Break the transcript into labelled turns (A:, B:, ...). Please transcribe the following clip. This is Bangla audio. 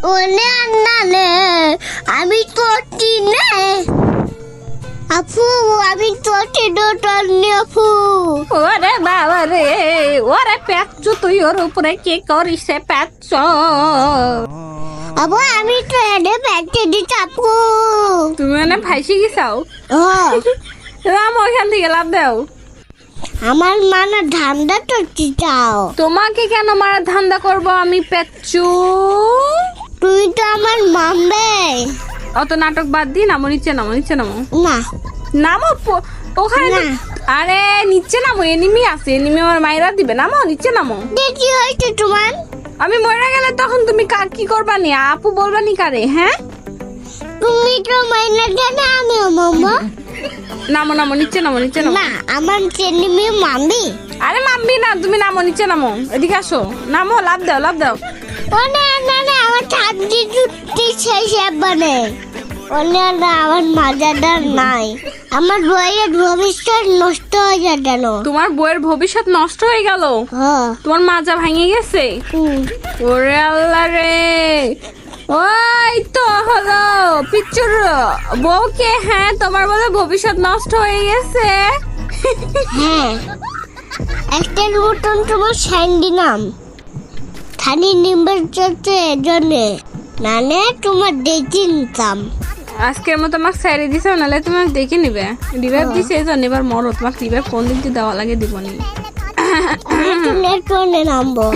A: ওনে আন্নানে আমি তোটি নে আপু আমি তোটি ডোটনি আপু
B: ওরে বাবা রে ওরে পেচ্ছু তুই ওর উপরে কি করিস সে পেচ্ছ
A: আপু আমি তো এনে পেটে দিতে আপু
B: তুমি মানে ফাইসি গেছাও
A: ও
B: রাম ওইখান থেকে লাভ দাও
A: আমার মানে ধান্দা তোটি চাও
B: তোমাকে কেন মারা ধান্দা করব আমি পেচ্ছু
A: তুমি তো আমার মামবে
B: অত নাটক বাদ দি নামো নিচে নামো
A: না
B: নামো ওখানে
A: না।
B: আরে নিচে নামো এনিমি আছে এনিমি আমার মাইরা দিবে নামো নিচে নামো
A: কি হয়েছে তোমার
B: আমি মরে গেলে তখন তুমি কি করবা নি আপু বলবা নি কারে হ্যাঁ
A: তুমি তো মাইনা কেন আমি মামা
B: নামো নিচে নামো
A: না আমার চেনিমি মামি
B: আরে মাম্মি না তুমি নামো নিচে নামো এদিকে আসো নামো লাভ দাও
A: ও না না না আমার ছাত্রী জুটি শেষ বানে ও না না আমার মাজাদার নাই আমার বইয়ের ভবিষ্যৎ নষ্ট হয়ে যায় কেন
B: তোমার বইয়ের ভবিষ্যৎ নষ্ট হয়ে গেল
A: হ্যাঁ
B: তোমার মাজা ভেঙে গেছে ওরে আল্লাহ রে ওই তো হলো পিচ্চুর বউকে হ্যাঁ তোমার বলে ভবিষ্যৎ নষ্ট হয়ে গেছে
A: হ্যাঁ একটা নতুন তোমার স্যান্ডি নাম থানি নিম্বার চলছে এজন্যে নানে তোমার দেখে নিতাম
B: আজকের মতো আমাকে স্যারি দিছে নাহলে তোমাকে দেখে নিবে রিভাইভ দিছে এই জন্য এবার মরো তোমাকে রিভাইভ কোন দিক দিয়ে দেওয়া লাগে দিব নি
A: তুমি একটু নামবো